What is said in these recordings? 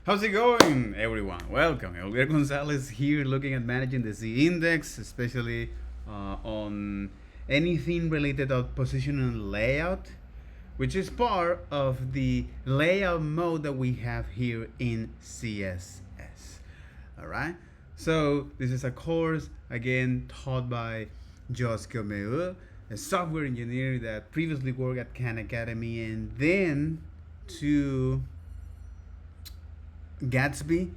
How's it going, everyone? Welcome. Elvira Gonzalez here, looking at managing the Z index, especially on anything related to position and layout, which is part of the layout mode that we have here in CSS. All right. So this is a course again taught by Jos Gomeu, a software engineer that previously worked at Khan Academy and then to Gatsby,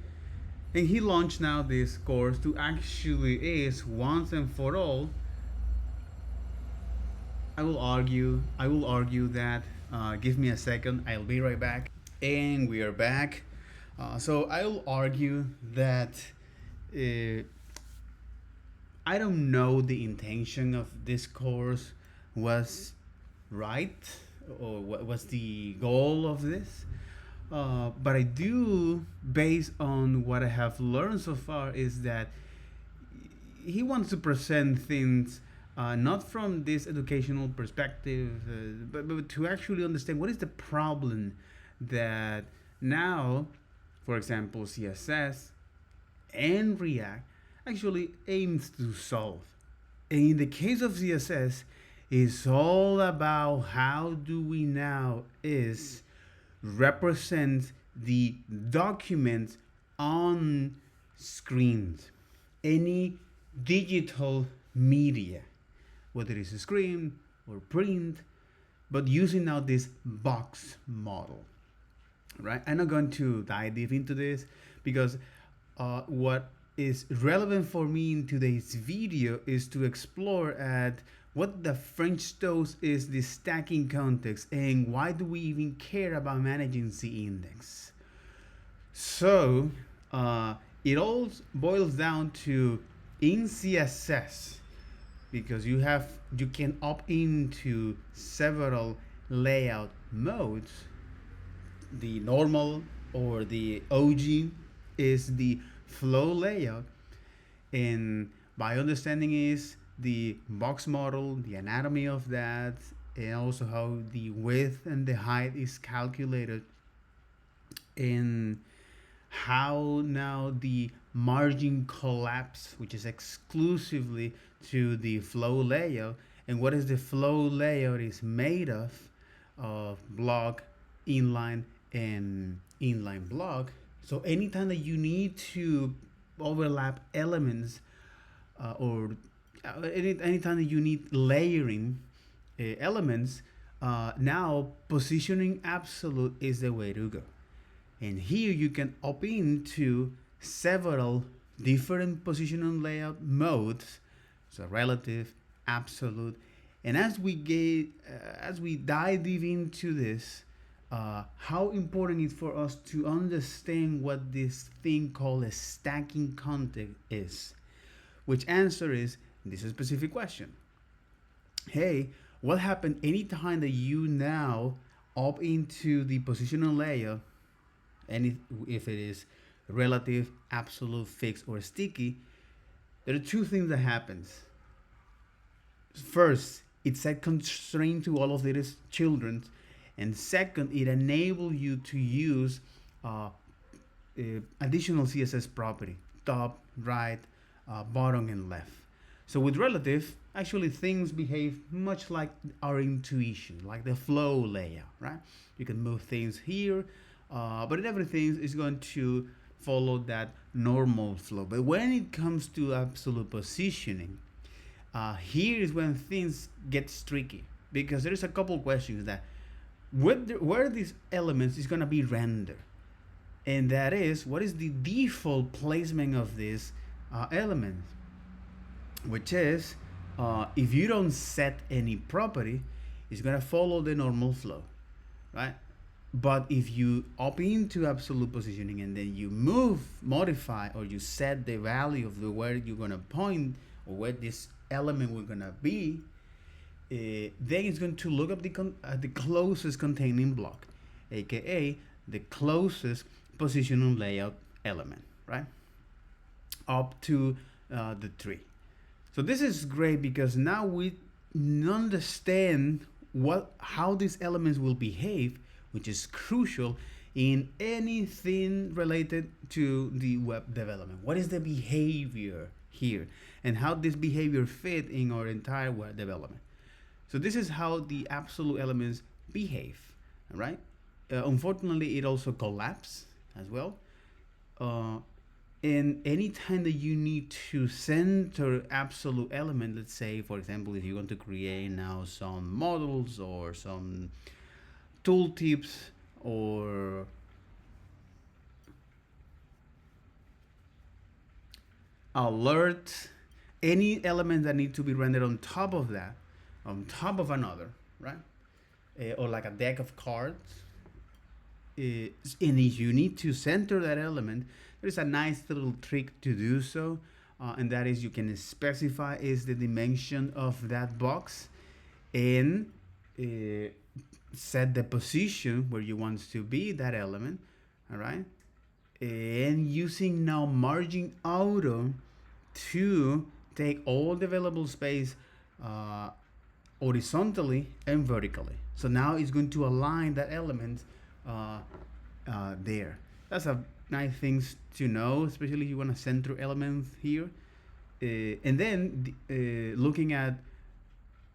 and he launched now this course to actually is once and for all. I will argue that. Give me a second. I'll be right back. And we are back. So I will argue that uh, I don't know the intention of this course was right or what was the goal of this. But I do, based on what I have learned so far, is that he wants to present things not from this educational perspective, but to actually understand what is the problem that now, for example, CSS and React actually aims to solve. And in the case of CSS, it's all about how do we now is represent the document on screens, any digital media, whether it's a screen or print, but using now this box model, right? I'm not going to dive deep into this because what is relevant for me in today's video is to explore at what the French toast is the stacking context and why do we even care about managing C index. So it all boils down to in CSS, because you can opt into several layout modes. The normal or the OG is the flow layout, and my understanding is the box model, the anatomy of that, and also how the width and the height is calculated, and how now the margin collapse, which is exclusively to the flow layout, and what is the flow layout is made of block, inline, and inline block. So anytime that you need to overlap elements or anytime that you need layering elements, now positioning absolute is the way to go. And here you can opt into several different positional layout modes, so relative, absolute, and as we dive deep into this, how important it is for us to understand what this thing called a stacking context is, which answer is this specific question. Hey, what happened anytime that you now opt into the positional layer, and if it is relative, absolute, fixed, or sticky, there are two things that happens. First, it set constraint to all of these children, and second, it enables you to use additional CSS property, top, right, bottom, and left. So with relative, actually things behave much like our intuition, like the flow layout, right? You can move things here, but everything is going to follow that normal flow. But when it comes to absolute positioning, here is when things get tricky, because there is a couple questions that where these elements is going to be rendered, and that is what is the default placement of this element, which is if you don't set any property, it's going to follow the normal flow, right? But if you opt into absolute positioning and then you modify, or you set the value of the where you're going to point or where this element we're going to be, then it's going to look up the closest containing block, aka the closest positional layout element, right? Up to the tree. So this is great because now we understand how these elements will behave, which is crucial in anything related to the web development. What is the behavior here and how this behavior fit in our entire web development? So this is how the absolute elements behave, all right? Unfortunately, it also collapses as well. And anytime that you need to center absolute element, let's say, for example, if you want to create now some models or some tooltips or alert, any element that need to be rendered on top of that, on top of another, right? Or like a deck of cards. And if you need to center that element, there's a nice little trick to do so, and that is you can specify is the dimension of that box and set the position where you want to be that element, all right? And using now margin auto to take all the available space horizontally and vertically. So now it's going to align that element there. That's a nice things to know, especially if you want to center elements here. And then looking at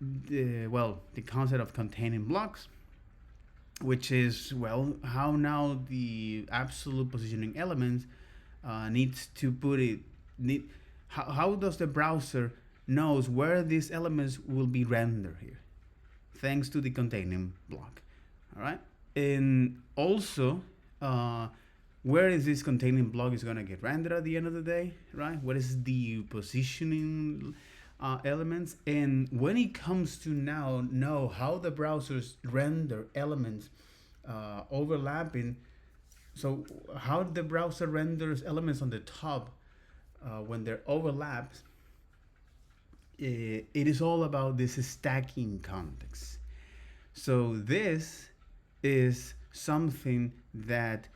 the concept of containing blocks, which is, well, how now the absolute positioning elements needs to put it, how does the browser knows where these elements will be rendered here, thanks to the containing block, all right? And also, where is this containing block is gonna get rendered at the end of the day, right? What is the positioning elements? And when it comes to now know how the browsers render elements overlapping, so how the browser renders elements on the top when they're overlapped, it is all about this stacking context. So this is something that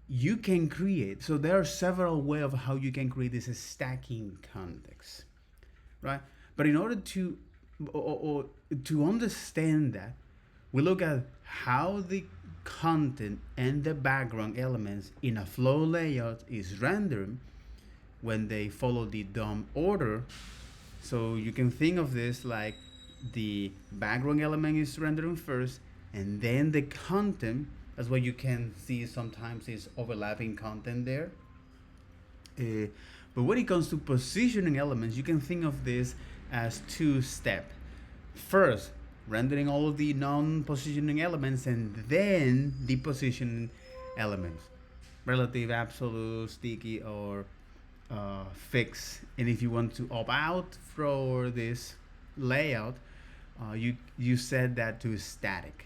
you can create. So there are several ways of how you can create this stacking context, right? But in order to to understand that, we look at how the content and the background elements in a flow layout is rendered when they follow the DOM order. So you can think of this like the background element is rendering first, and then the content. That's why you can see sometimes is overlapping content there. But when it comes to positioning elements, you can think of this as two steps. First, rendering all of the non-positioning elements, and then the positioning elements, relative, absolute, sticky, or fixed. And if you want to opt out for this layout, you set that to static.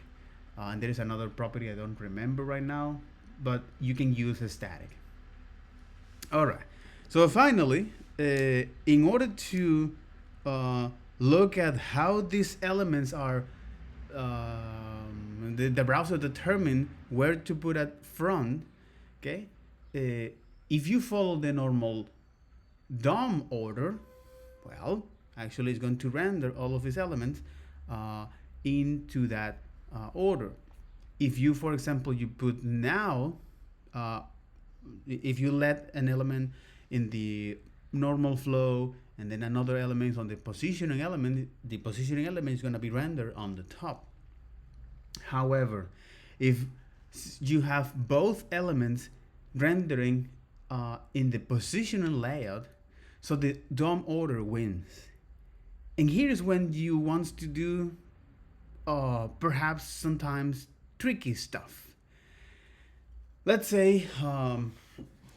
And there is another property I don't remember right now, but you can use a static. All right. So finally, in order to look at how these elements are, the browser determine where to put at front, okay? If you follow the normal DOM order, well, actually it's going to render all of these elements into that order. If you, for example, you put now, if you let an element in the normal flow and then another element on the positioning element, the positioning element is going to be rendered on the top. However, if you have both elements rendering in the positioning layout, so the DOM order wins. And here's when you want to do perhaps sometimes tricky stuff. Let's say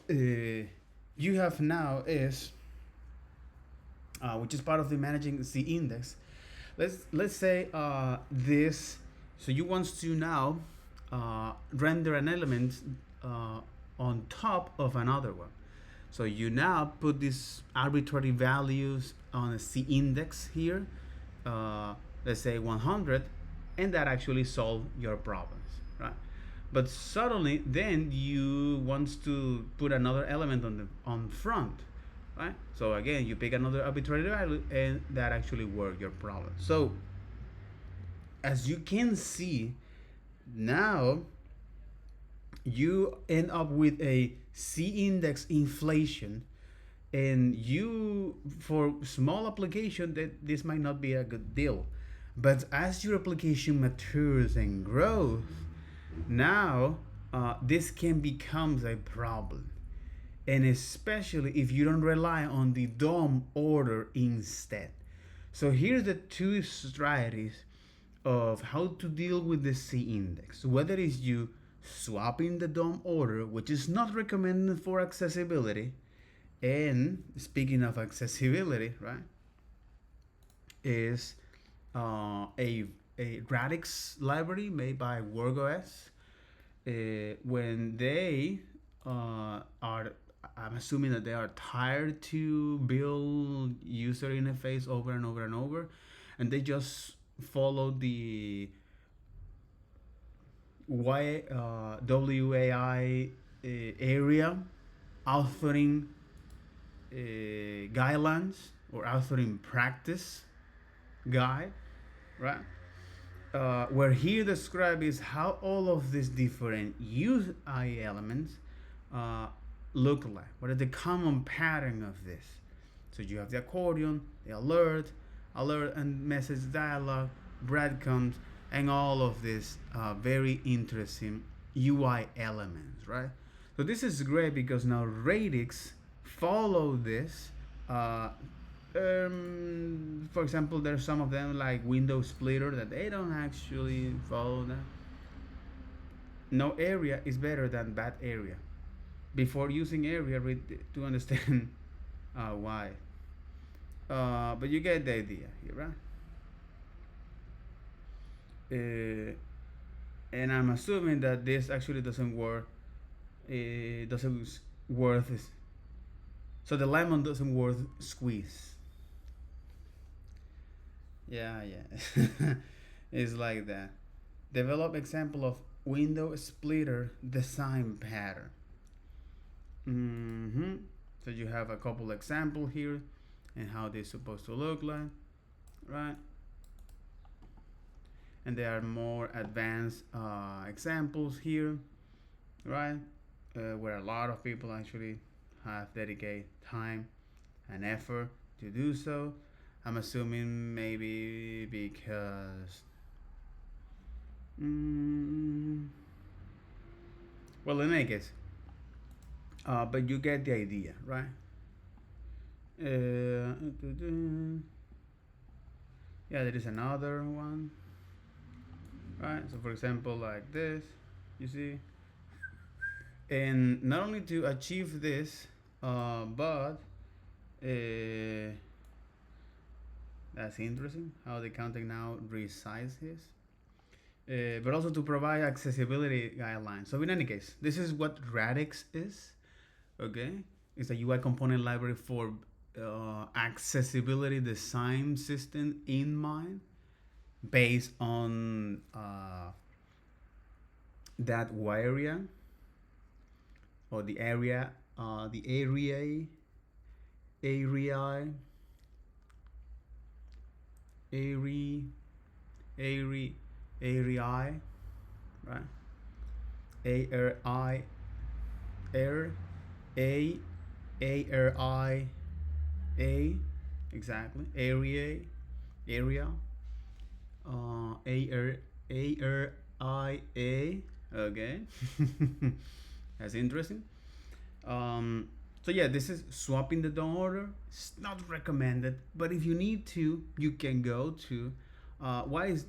you have now is which is part of the managing the index. Let's say this. So you want to now render an element on top of another one. So you now put these arbitrary values on a C index here. Let's say 100, and that actually solve your problems, right? But suddenly then you want to put another element on front, right? So again, you pick another arbitrary value, and that actually work your problem. So as you can see now, you end up with a C index inflation, and you, for small application, that this might not be a good deal. But as your application matures and grows, now this can become a problem, and especially if you don't rely on the DOM order instead. So here's the two strategies of how to deal with the C index. Whether it's you swapping the DOM order, which is not recommended for accessibility, and speaking of accessibility, right, is a Radix library made by WorkOS. When they are, I'm assuming that they are tired to build user interface over and over and over, and they just follow the WAI area authoring guidelines or authoring practice guide, right? Where here described is how all of these different UI elements look like. What is the common pattern of this? So you have the accordion, the alert and message dialog, breadcrumbs, and all of these very interesting UI elements, right? So this is great because now Radix follow this. For example, there's some of them like window splitter that they don't actually follow that. No area is better than bad area. Before using area, read to understand why. But you get the idea here, right? And I'm assuming that this actually doesn't work. It doesn't worth it. So the lemon doesn't worth squeeze. Yeah. It's like that. Develop example of window splitter design pattern. So you have a couple example here and how they're supposed to look like, right? And there are more advanced examples here, right? Where a lot of people actually have dedicated time and effort to do so. I'm assuming maybe because well, in any case, but you get the idea, right? Yeah, there is another one, right? So for example, like this, you see, and not only to achieve this, but that's interesting how the content now resizes, but also to provide accessibility guidelines. So in any case, this is what Radix is. Okay, it's a UI component library for accessibility design system in mind, based on that area or the area area, right? A exactly, area okay. That's interesting. So yeah, this is swapping the DOM order. It's not recommended, but if you need to, you can go to. Why is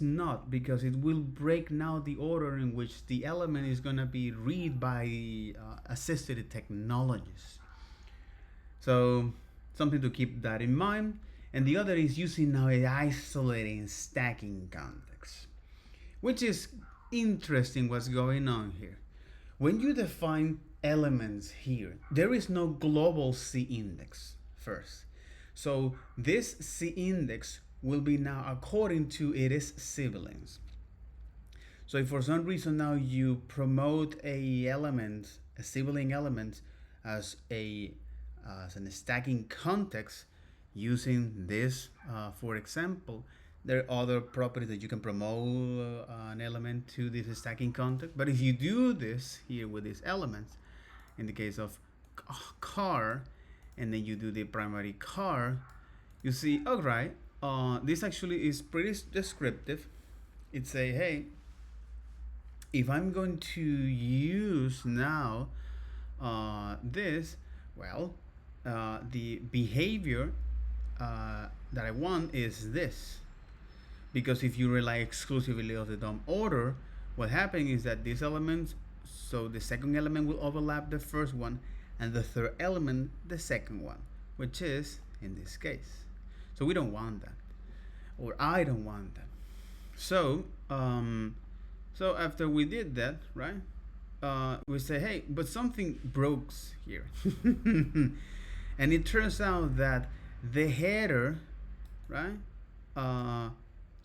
not? Because it will break now the order in which the element is gonna be read by assisted technologies. So something to keep that in mind. And the other is using now a isolating stacking context, which is interesting what's going on here. When you define elements here, there is no global C index first. So this C index will be now according to its siblings. So if for some reason now you promote a sibling element as an stacking context using this, for example, There are other properties that you can promote an element to this stacking context. But if you do this here with these elements, in the case of car, and then you do the primary car, you see, all right, this actually is pretty descriptive. It say, hey, if I'm going to use now this, well, the behavior that I want is this. Because if you rely exclusively on the DOM order, what happens is that these elements, so the second element will overlap the first one, and the third element the second one, which is in this case. So we don't want that, or I don't want that. So so after we did that, right, we say, hey, but something broke here. And it turns out that the header, right,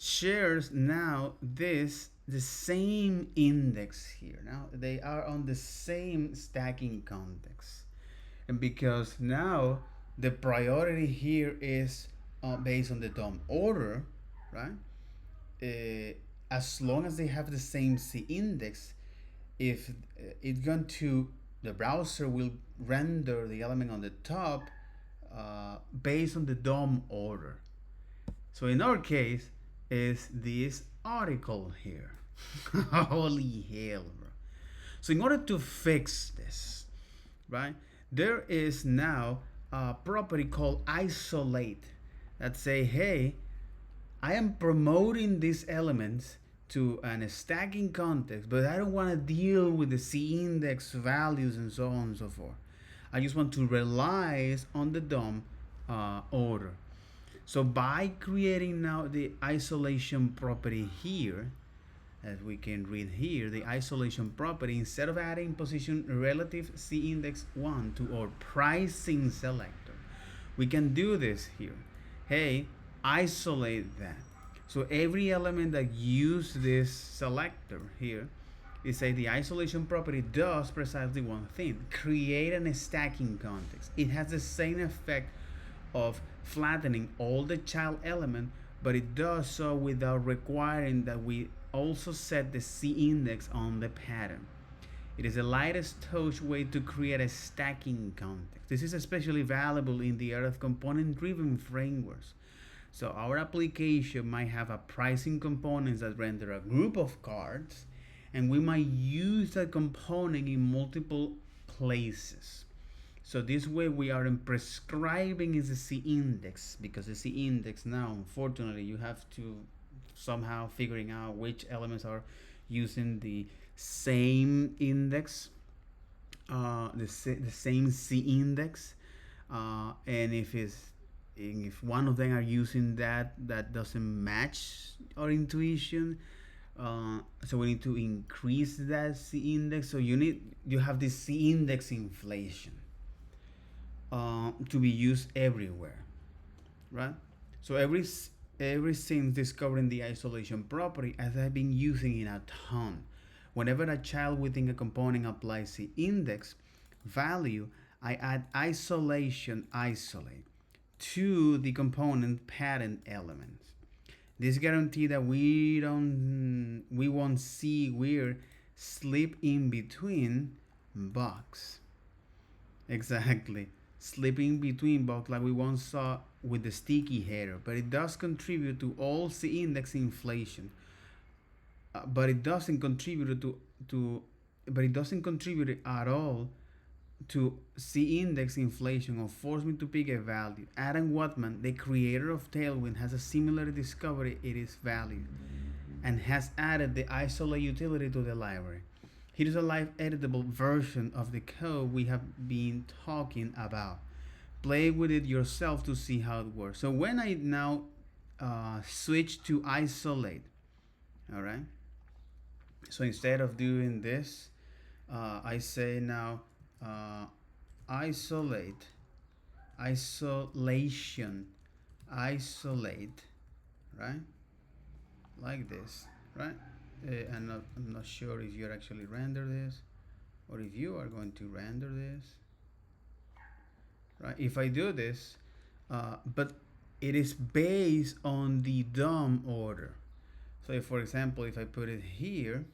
shares now the same index here. Now they are on the same stacking context, and because now the priority here is based on the DOM order, right? As long as they have the same C index, if it's going to, the browser will render the element on the top based on the DOM order. So in our case, is this article here. Holy hell, bro. So in order to fix this, right, there is now a property called isolate that say, hey, I am promoting these elements to an stacking context, but I don't want to deal with the C index values and so on and so forth. I just want to rely on the DOM order. So by creating now the isolation property here, as we can read here, the isolation property, instead of adding position relative C index 1 to our pricing selector, we can do this here. Hey, isolate that. So every element that use this selector here, is say the isolation property does precisely one thing: create a stacking context. It has the same effect of flattening all the child element, but it does so without requiring that we also set the C index on the pattern. It is the lightest touch way to create a stacking context. This is especially valuable in the era of component-driven frameworks. So our application might have a pricing components that render a group of cards, and we might use that component in multiple places. So this way we aren't prescribing is the C index, because the C index now, unfortunately, you have to somehow figuring out which elements are using the same index, the same C index, and if one of them are using that doesn't match our intuition, so we need to increase that C index. So you have this C index inflation to be used everywhere, right? So ever since discovering the isolation property, as I've been using it a ton, whenever a child within a component applies the index value, I add isolate to the component pattern elements. This guarantees that we won't see weird slip in between bugs. Exactly. Slipping between bugs like we once saw with the sticky header, but it does contribute to all C index inflation. But it doesn't contribute at all to C index inflation or force me to pick a value. Adam Watman, the creator of Tailwind, has a similar discovery it is valid, and has added the isolate utility to the library. Here is a live editable version of the code we have been talking about. Play with it yourself to see how it works. So when I now switch to isolate, all right, so instead of doing this, I say now isolate, right, like this, right? And I'm not sure if you're actually render this, or if you are going to render this, right? If I do this, but it is based on the DOM order. So if, for example, if I put it here,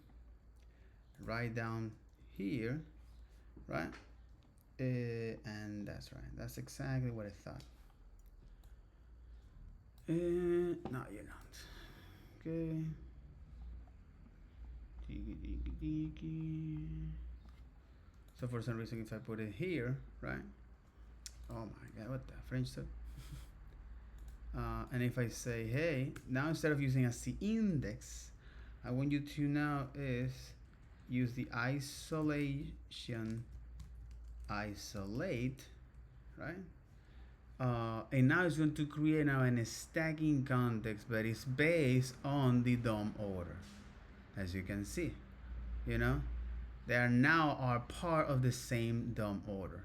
right down here, right? And that's right. That's exactly what I thought. No, you're not. Okay. So for some reason, if I put it here, right? Oh my God, what the French stuff? And if I say, hey, now instead of using as the index, I want you to now is use the isolation isolate, right? And now it's going to create now a stacking context, but it's based on the DOM order, as you can see. You know, they are now are part of the same DOM order.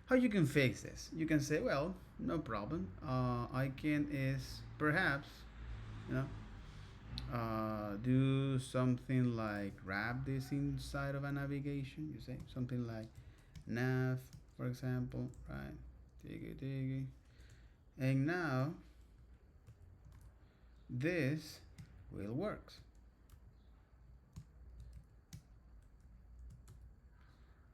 How you can fix this? You can say, well, no problem. I can is perhaps, you know, do something like wrap this inside of a navigation. You say something like nav, for example, right? Diggy. And now this will work.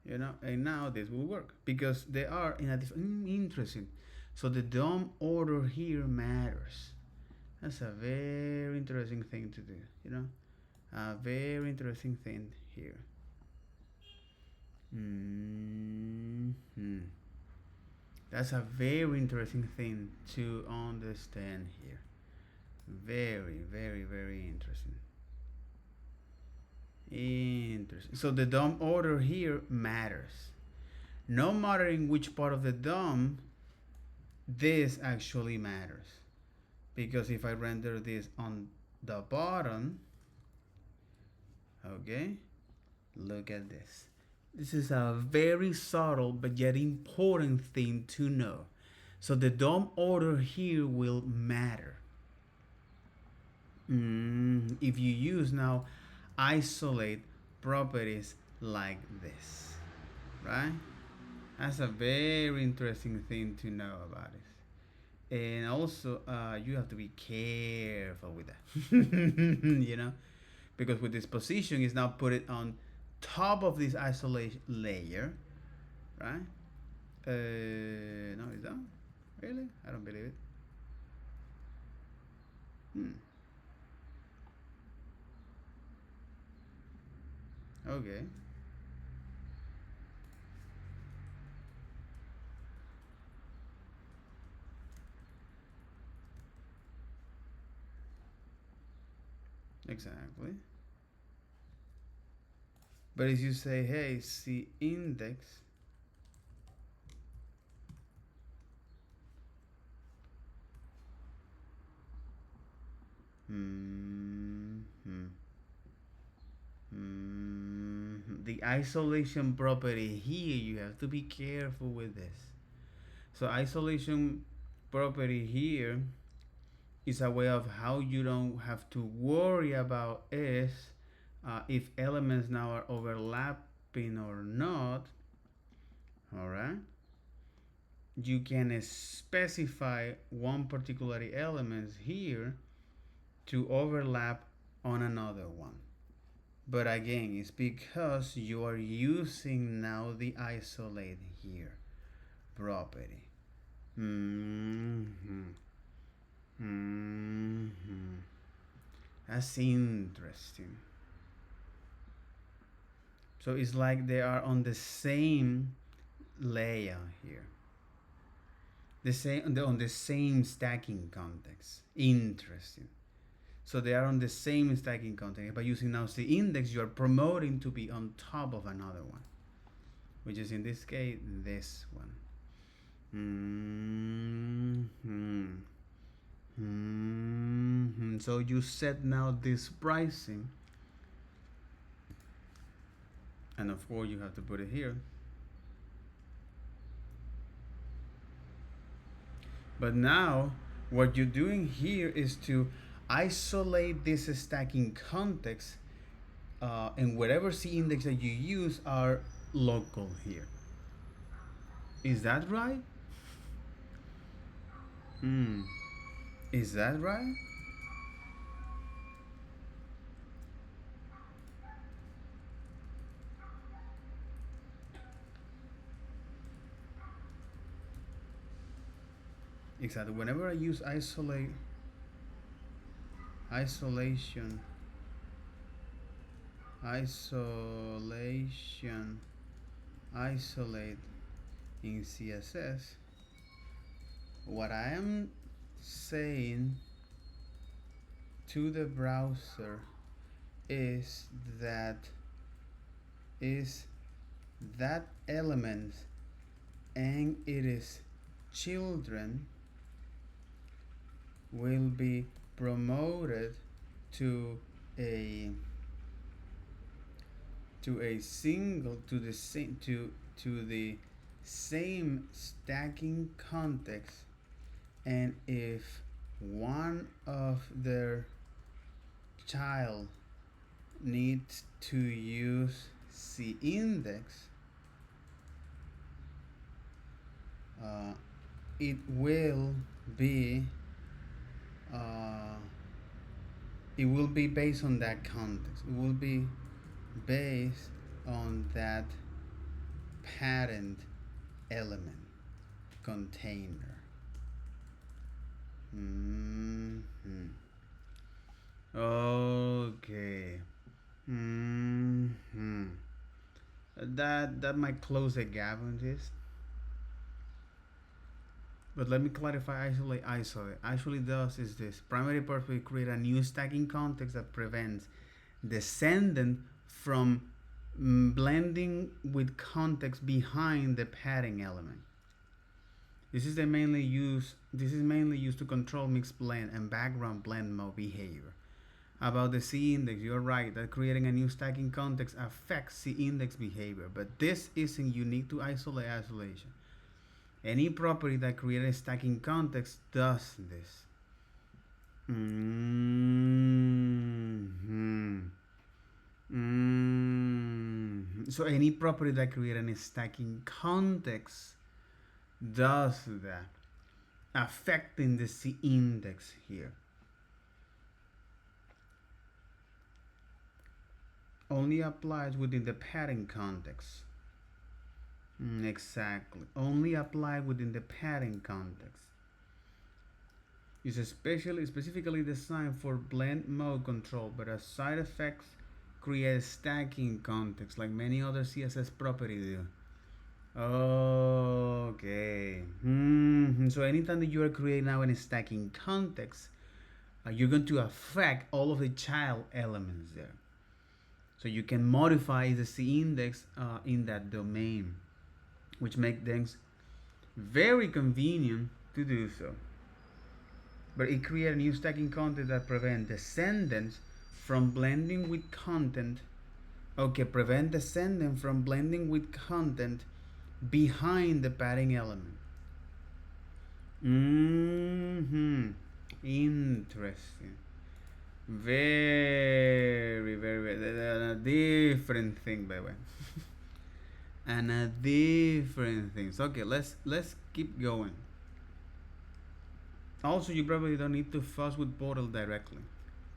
You know, and now this will work because they are in a different. Interesting. So the DOM order here matters. That's a very interesting thing to do. You know, a very interesting thing here. That's a very interesting thing to understand here. Very, very, very interesting. Interesting. So the DOM order here matters. No matter in which part of the DOM, this actually matters. Because if I render this on the bottom, okay, look at this. This is a very subtle but yet important thing to know. So the DOM order here will matter. If you use now isolate properties like this, right? That's a very interesting thing to know about it. And also, you have to be careful with that, you know, because with this position is now put it on top of this isolation layer, right? No, it's not. Really? I don't believe it. Okay. Exactly. But if you say, hey, see index, the isolation property here, you have to be careful with this. So isolation property here is a way of how you don't have to worry about is if elements now are overlapping or not. All right, you can specify one particular element here to overlap on another one. But again, it's because you are using now the isolate here property. That's interesting. So it's like they are on the same layer here. The same on the same stacking context. Interesting. So they are on the same stacking context. By using now the index, you are promoting to be on top of another one, which is in this case this one. So you set now this pricing, and of course you have to put it here. But now what you're doing here is to isolate this stacking context, and whatever C index that you use are local here. Is that right? Is that right? Exactly. Whenever I use isolation, isolation, isolate in CSS, what I am saying to the browser is that is that element and its children will be promoted to a single to the same stacking context, and if one of their child needs to use C index, it will be uh, it will be based on that context. It will be based on that parent element container. Mm-hmm. Okay. Mm-hmm. That might close the gap on this. But let me clarify isolate. Actually does is this. Primary purpose create a new stacking context that prevents descendant from blending with context behind the padding element. This is mainly used to control mixed blend and background blend mode behavior. About the C index, you're right that creating a new stacking context affects C index behavior, but this isn't unique to isolation. Any property that creates a stacking context does this. So any property that creates a stacking context does that, affecting the C index here. Only applies within the padding context. Exactly. Only apply within the padding context. It's specifically designed for blend mode control, but as side effects create stacking context like many other CSS properties do. Okay. So anytime that you are creating now in a stacking context, you're going to affect all of the child elements there. So you can modify the C index in that domain, which makes things very convenient to do so. But it creates a new stacking content that prevents descendants from blending with content. Okay, prevent descendant from blending with content behind the padding element. Interesting. Very, very, very. A different thing, by the way. And a different things. Okay, let's keep going. Also, you probably don't need to fuss with Portal directly.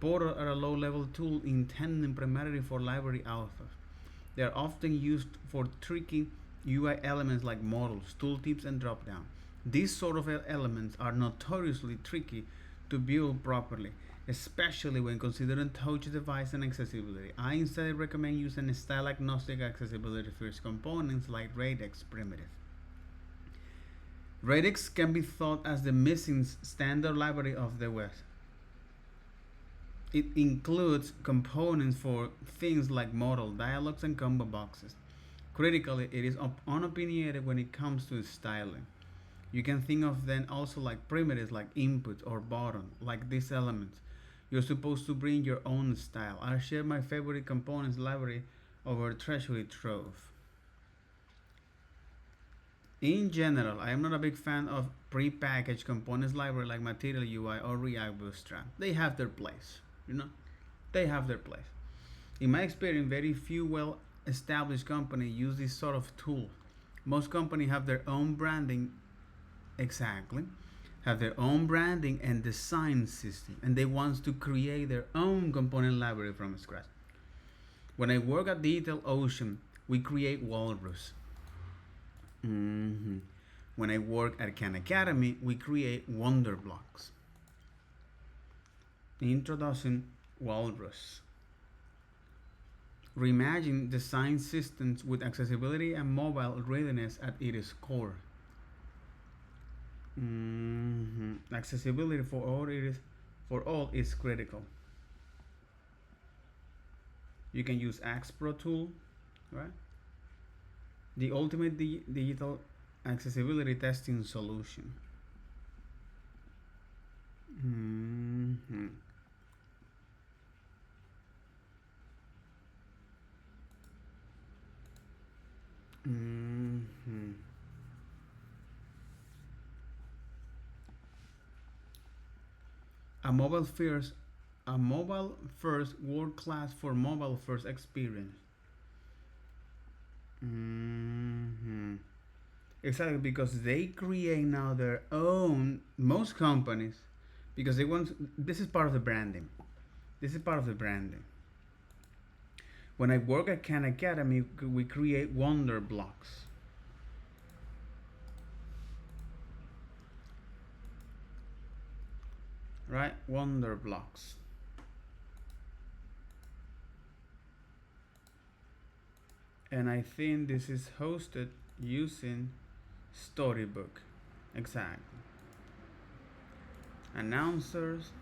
Portal are a low-level tool intended primarily for library authors. They are often used for tricky UI elements like models, tooltips, and dropdown. These sort of elements are notoriously tricky to build properly, especially when considering touch device and accessibility. I instead recommend using style-agnostic accessibility-first components like radix primitive. Radix can be thought as the missing standard library of the web. It includes components for things like modal, dialogues, and combo boxes. Critically, it is unopinionated when it comes to styling. You can think of them also like primitives like input or button, like these elements. You're supposed to bring your own style. I'll share my favorite components library over Treasury Trove. In general, I am not a big fan of pre-packaged components library like Material UI or React Bootstrap. They have their place, they have their place. In my experience, very few well-established companies use this sort of tool. Most companies have their own branding, exactly, have their own branding and design system, and they want to create their own component library from scratch. When I work at DigitalOcean, we create Walrus. Mm-hmm. When I work at Khan Academy, we create Wonder Blocks. Introduction, Walrus. Reimagine design systems with accessibility and mobile readiness at its core. Accessibility for all is critical. You can use Axe Pro tool, right? The ultimate digital accessibility testing solution. Mm-hmm. Mm-hmm. A mobile first world class for mobile first experience. Mm-hmm. Exactly, because they create now their own, most companies, because they want, this is part of the branding. This is part of the branding. When I work at Khan Academy, we create Wonder Blocks. Right? Wonder Blocks. And I think this is hosted using Storybook. Exactly. Announcers.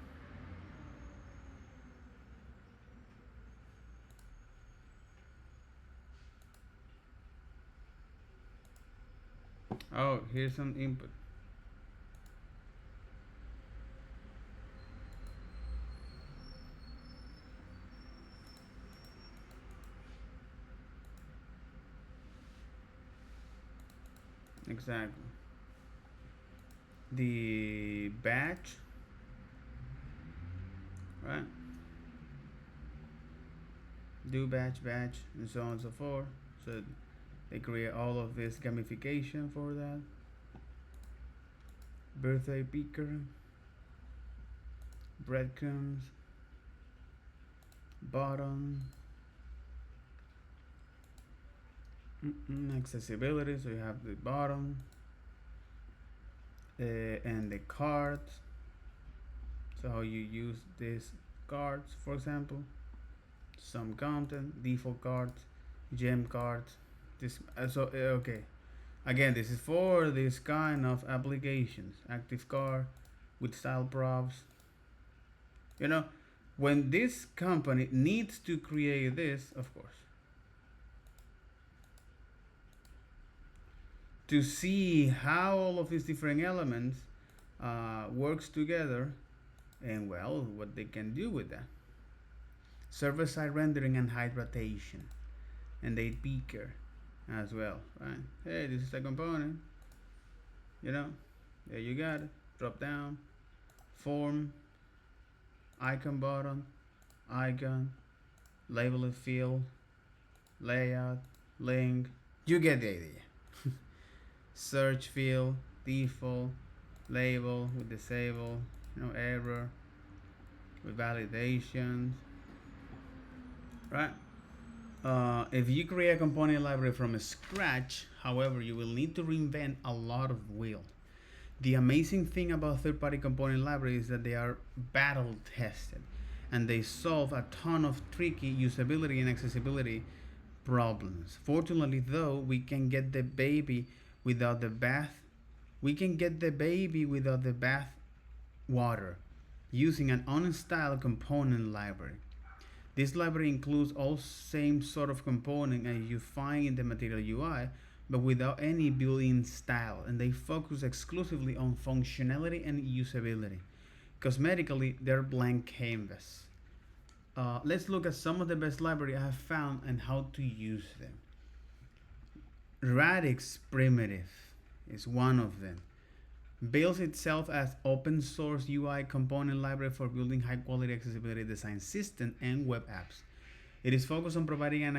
Oh, here's some input. Exactly. The batch, right? Do batch, and so on and so forth. So they create all of this gamification for that. Birthday picker, breadcrumbs, bottom, accessibility. So you have the bottom and the cards. So how you use these cards, for example, some content, default cards, gem cards. This okay. Again, this is for this kind of applications. Active card with style props. You know, when this company needs to create this, of course, to see how all of these different elements works together, and well, what they can do with that. Server-side rendering and height rotation, and they peaker as well, right? Hey, this is a component. You know, there you got it. Drop down, form, icon button, icon, label and field, layout, link. You get the idea. Search field, default, label with disable, error, with validations, right? If you create a component library from scratch, however, you will need to reinvent a lot of wheel. The amazing thing about third-party component libraries is that they are battle tested and they solve a ton of tricky usability and accessibility problems. Fortunately, though, we can get the baby without the bath. We can get the baby without the bath water using an unstyled component library. This library includes all same sort of component as you find in the material UI, but without any built-in style, and they focus exclusively on functionality and usability. Cosmetically, they're blank canvas. Let's look at some of the best library I have found and how to use them. Radix Primitive is one of them. Builds itself as open source UI component library for building high quality accessibility design system and web apps. It is focused on providing an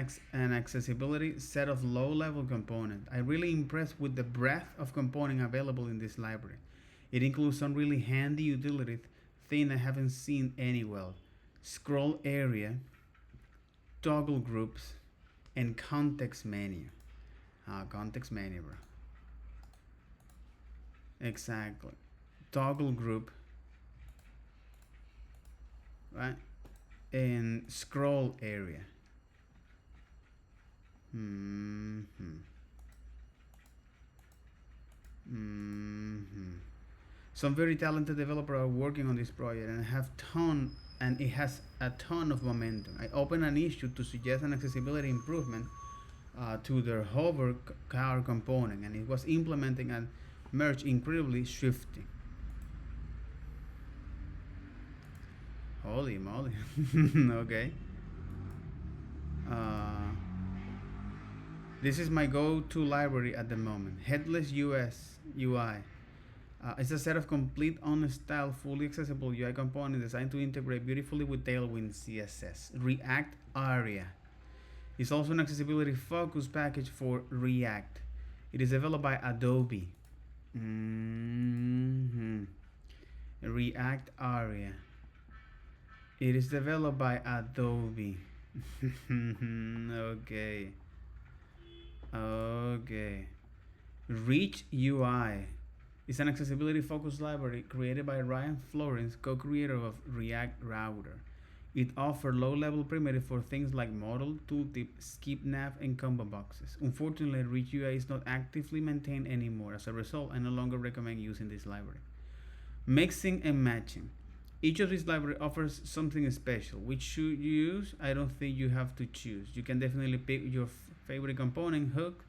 accessibility set of low level components. I'm really impressed with the breadth of component available in this library. It includes some really handy utility thing I haven't seen anywhere. Scroll area, toggle groups, and context menu. Context menu, bro. Exactly. Toggle group, right? And scroll area. Some very talented developers are working on this project and it has a ton of momentum. I opened an issue to suggest an accessibility improvement to their hover car component, and it was implementing and merged incredibly swiftly. Holy moly. Okay. Uh, this is my go-to library at the moment. Headless US UI. It's a set of complete on-style, fully accessible UI components designed to integrate beautifully with Tailwind CSS. React Aria is also an accessibility-focused package for React. It is developed by Adobe. React Aria. It is developed by Adobe. Okay. Okay. Reach UI is an accessibility focused library created by Ryan Florence, co-creator of React Router. It offers low-level primitives for things like modal, tooltip, skip nav, and combo boxes. Unfortunately, Reach UI is not actively maintained anymore. As a result, I no longer recommend using this library. Mixing and matching. Each of these libraries offers something special. Which should you use? I don't think you have to choose. You can definitely pick your favorite component hook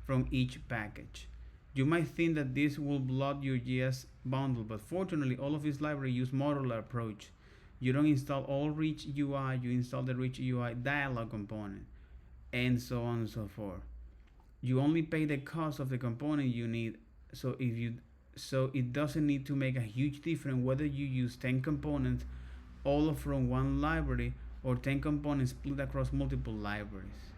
from each package. You might think that this will bloat your JS bundle, but fortunately all of these libraries use modular approach. You don't install all Reach UI, you install the Reach UI dialog component, and so on and so forth. You only pay the cost of the component you need, so it doesn't need to make a huge difference whether you use 10 components all from one library or 10 components split across multiple libraries.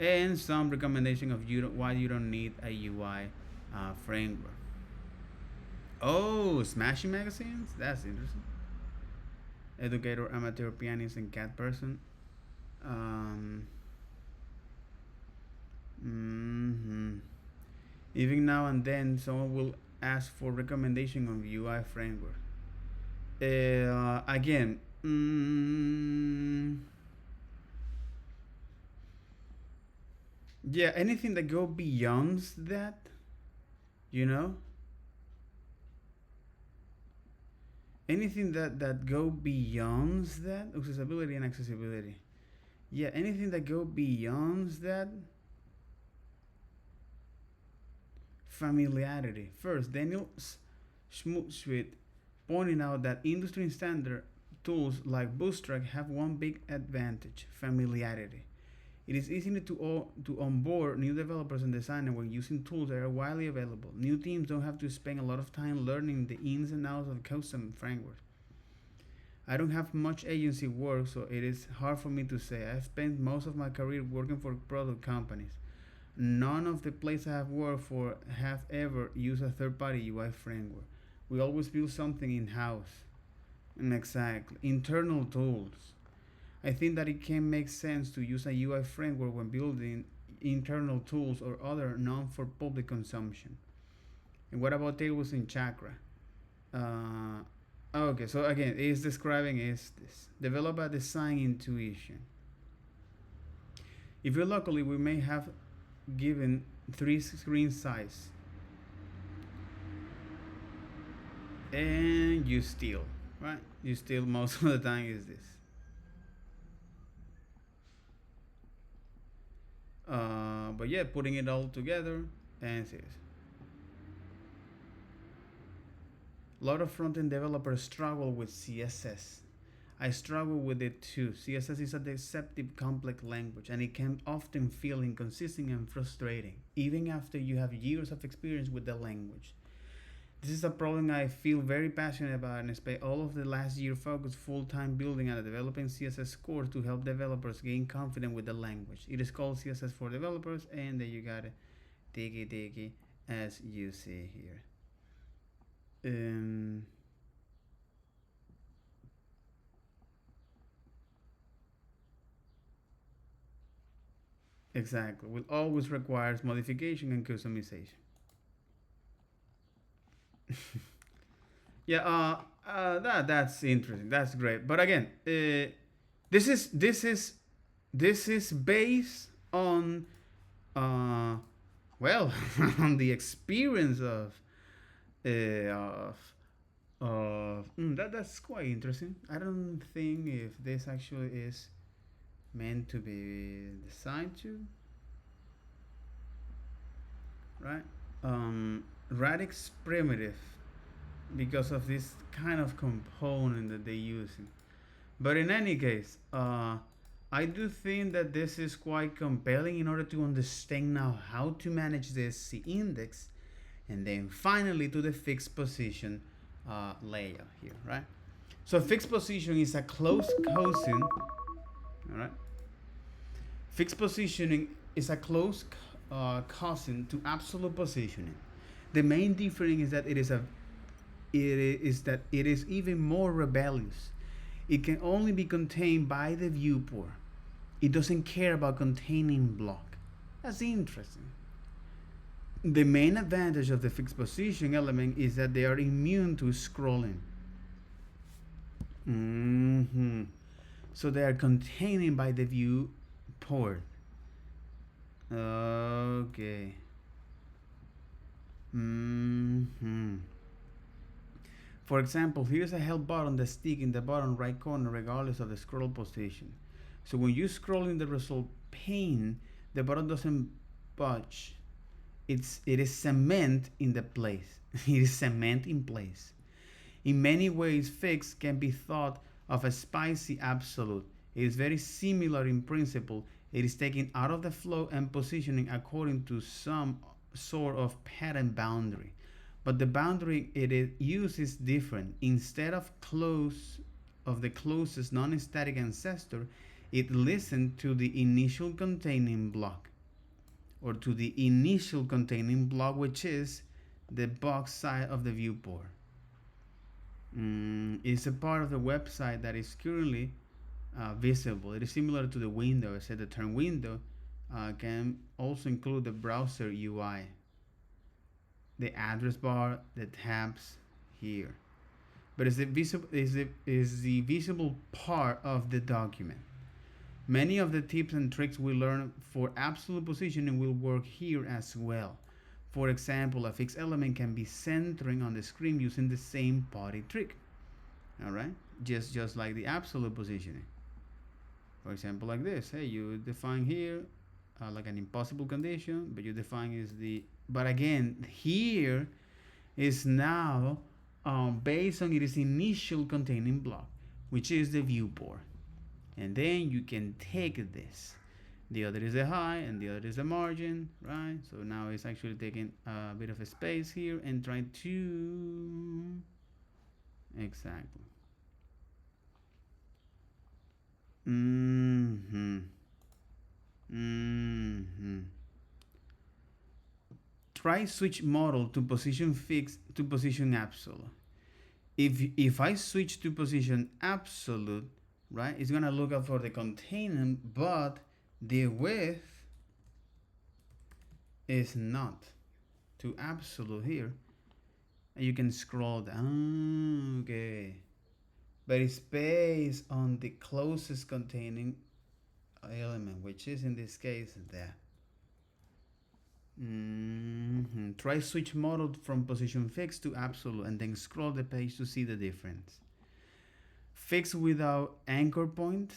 And some recommendation of why you don't need a UI framework. Oh, Smashing magazines? That's interesting. Educator, amateur, pianist, and cat person. Even now and then, someone will ask for recommendation on UI framework. Again, yeah, anything that go beyond that, you know, anything that go beyond that, accessibility and accessibility. Yeah, anything that go beyond that. Familiarity. First, Daniel Schmutzwit pointing out that industry standard tools like Bootstrap have one big advantage: familiarity. It is easy to onboard new developers and designers when using tools that are widely available. New teams don't have to spend a lot of time learning the ins and outs of custom frameworks. I don't have much agency work, so it is hard for me to say. I've spent most of my career working for product companies. None of the places I have worked for have ever used a third-party UI framework. We always build something in-house. And exactly. Internal tools. I think that it can make sense to use a UI framework when building internal tools or other non-for-public consumption. And what about tables in Chakra? Okay, so again, it's describing is this. Develop a design intuition. If you're lucky, we may have given 3 screen size and you steal, right? You steal most of the time is this. But yeah, putting it all together and see this. A lot of front-end developers struggle with CSS. I struggle with it too. CSS is a deceptive, complex language, and it can often feel inconsistent and frustrating, even after you have years of experience with the language. This is a problem I feel very passionate about, and spent all of the last year focused full-time building and developing CSS course to help developers gain confidence with the language. It is called CSS for Developers, and there you got it, diggy, as you see here. Um, exactly. Will always requires modification and customization. Yeah, that's interesting. That's great. But again, this is this is this is based on uh, well, on the experience of that's quite interesting. I don't think if this actually is meant to be designed to, right? Radix primitive because of this kind of component that they're using. But in any case, I do think that this is quite compelling in order to understand now how to manage this C index, and then finally to the fixed position layer here, right? So fixed position is a close cousin, all right? Fixed positioning is a close cousin to absolute positioning. The main difference is that it is even more rebellious. It can only be contained by the viewport. It doesn't care about containing block. That's interesting. The main advantage of the fixed position element is that they are immune to scrolling. Mm-hmm. So they are contained by the viewport. Okay. Mm-hmm. For example, here's a help button that sticks in the bottom right corner regardless of the scroll position. So when you scroll in the result pane, the button doesn't budge. It is cement in the place. It is cement in place. In many ways, fix can be thought of as spicy absolute. It is very similar in principle. It is taken out of the flow and positioning according to some sort of pattern boundary. But the boundary it uses is different. Instead of the closest non-static ancestor, it listens to the initial containing block, or to the initial containing block, which is the box side of the viewport. It's a part of the website that is currently visible. It is similar to the window. I said the term window can also include the browser UI, the address bar, the tabs here. But it's the visible part of the document. Many of the tips and tricks we learn for absolute positioning will work here as well. For example, a fixed element can be centering on the screen using the same body trick. All right, just like the absolute positioning. For example, like this. Hey, you define here like an impossible condition, but you define is the. But again, here is now based on its initial containing block, which is the viewport. And then you can take this. The other is the high and the other is the margin, right? So now it's actually taking a bit of a space here and trying to exactly. Mm-hmm. Mm-hmm. Try switch model to position fixed to position absolute. If I switch to position absolute, right, it's gonna look out for the containment, but the width is not to absolute here. And you can scroll down, okay. But it's based on the closest containing element, which is in this case that. Try switch model from position fixed to absolute and then scroll the page to see the difference. Fixed without anchor point.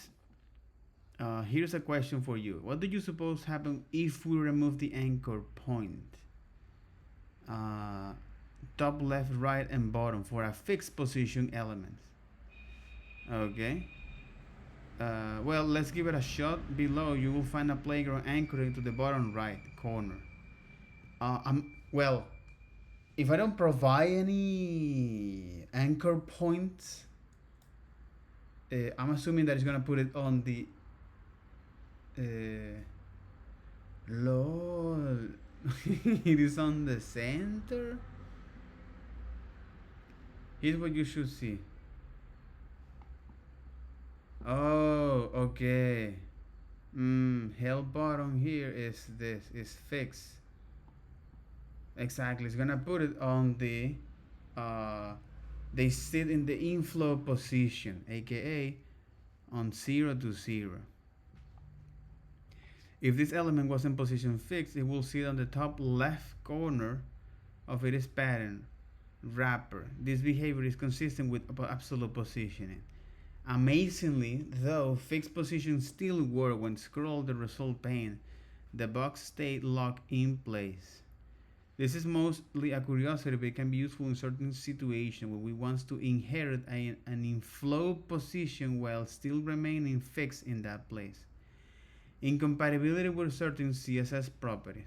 Here's a question for you. What do you suppose happen if we remove the anchor point? Top, left, right, and bottom for a fixed position element. Okay. Well, let's give it a shot. Below, you will find a playground anchoring to the bottom right corner. Well, if I don't provide any anchor points, I'm assuming that it's gonna put it on the. Lol, it is on the center. Here's what you should see. Oh, okay. Help button here is this, is fix. Exactly, it's gonna put it on the, uh, they sit in the inflow position, aka on 0 to 0. If this element was in position fixed, it will sit on the top left corner of its pattern wrapper. This behavior is consistent with absolute positioning. Amazingly, though, fixed positions still work when scroll the result pane. The box stayed locked in place. This is mostly a curiosity, but it can be useful in certain situations where we want to inherit an inflow position while still remaining fixed in that place. Incompatibility with certain CSS properties.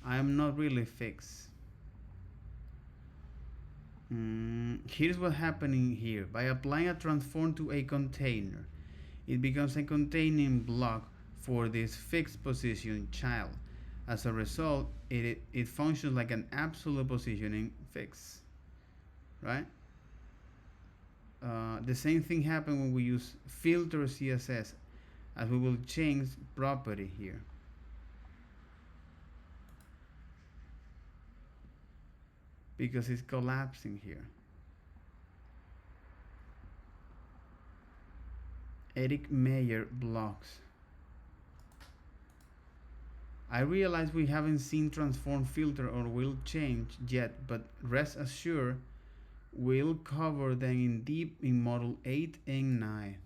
I am not really fixed. Here's what's happening here. By applying a transform to a container, it becomes a containing block for this fixed position child. As a result, it functions like an absolute positioning fix, right? The same thing happens when we use filter CSS, as we will change property here. Because it's collapsing here. Eric Mayer blocks. I realize we haven't seen transform filter or will change yet, but rest assured we'll cover them in deep in module 8 and 9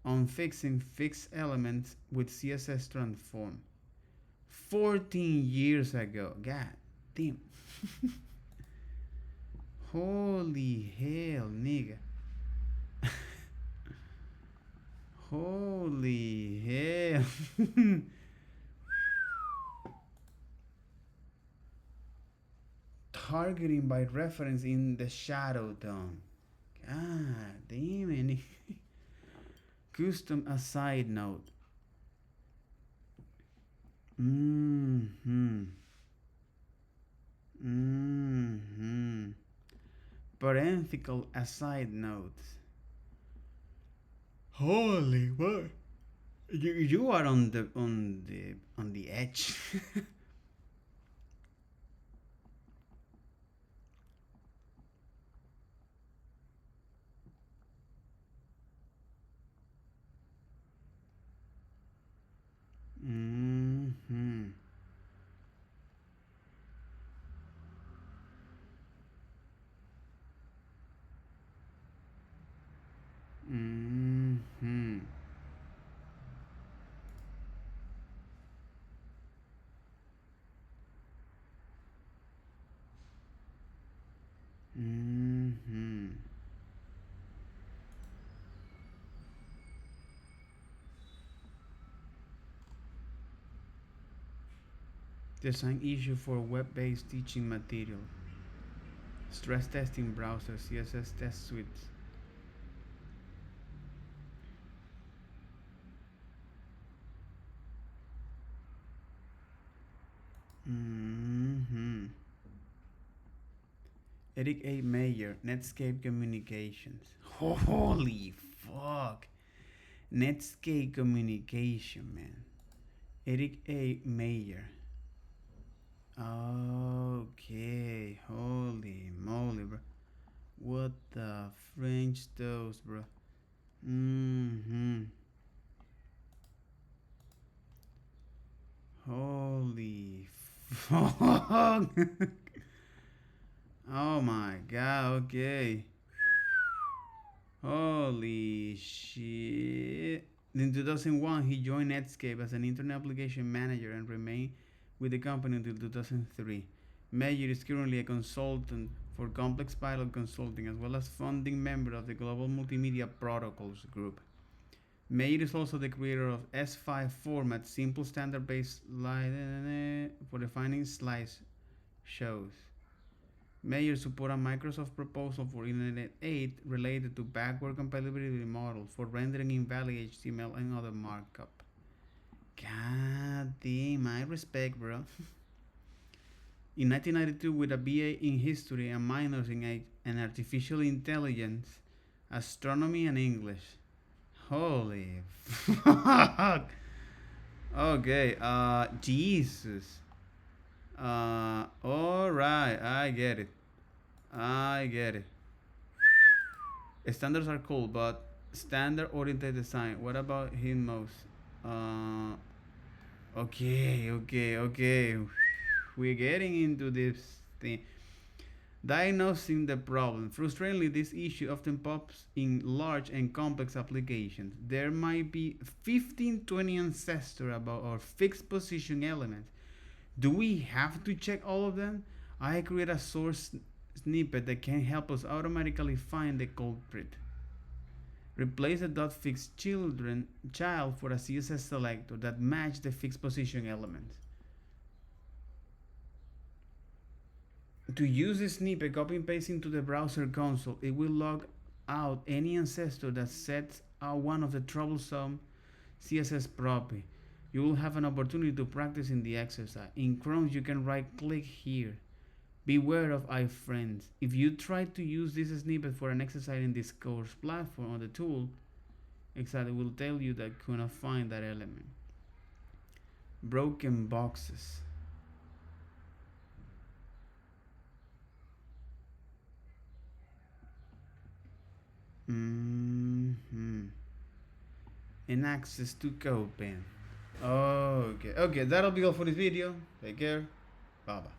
on fixing fixed elements with CSS transform. 14 years ago. God damn. Holy hell, nigga. Holy hell. Targeting by reference in the shadow tone. God damn it. Custom aside note. Parenthetical aside notes. Holy what? You are on the edge. Design issue for web-based teaching material. Stress testing browser, CSS test suites. Eric A. Mayer, Netscape Communications. Holy fuck. Netscape Communication, man. Eric A. Mayer. Okay, holy moly, bro. What the French toast, bro. Holy fuck. Oh my god, okay. Holy shit. In 2001, he joined Netscape as an internet application manager and remained with the company until 2003. Mayer is currently a consultant for Complex Pilot Consulting as well as founding member of the Global Multimedia Protocols Group. Mayer is also the creator of S5 format, simple standard-based slide for defining slice shows. Mayer support a Microsoft proposal for Internet 8 related to backward compatibility models for rendering invalid HTML and other markup. God damn, I respect, bro. in 1992 with a BA in history and minors in artificial intelligence, astronomy, and English. Holy fuck. Okay, Jesus. Alright, I get it. I get it. Standards are cool, but standard oriented design. What about him most? Okay. We're getting into this thing. Diagnosing the problem. Frustratingly, this issue often pops in large and complex applications. There might be 15, 20 ancestors about our fixed position elements. Do we have to check all of them? I create a source snippet that can help us automatically find the culprit. Replace the .fixed child for a CSS selector that match the fixed position elements. To use this snippet, copy and paste into the browser console. It will log out any ancestor that sets out one of the troublesome CSS property. You will have an opportunity to practice in the exercise. In Chrome, you can right click here. Beware of iframes. If you try to use this snippet for an exercise in this course platform on the tool, exactly will tell you that you cannot find that element. Broken boxes. And access to code pen. Okay, that'll be all for this video. Take care. Bye bye.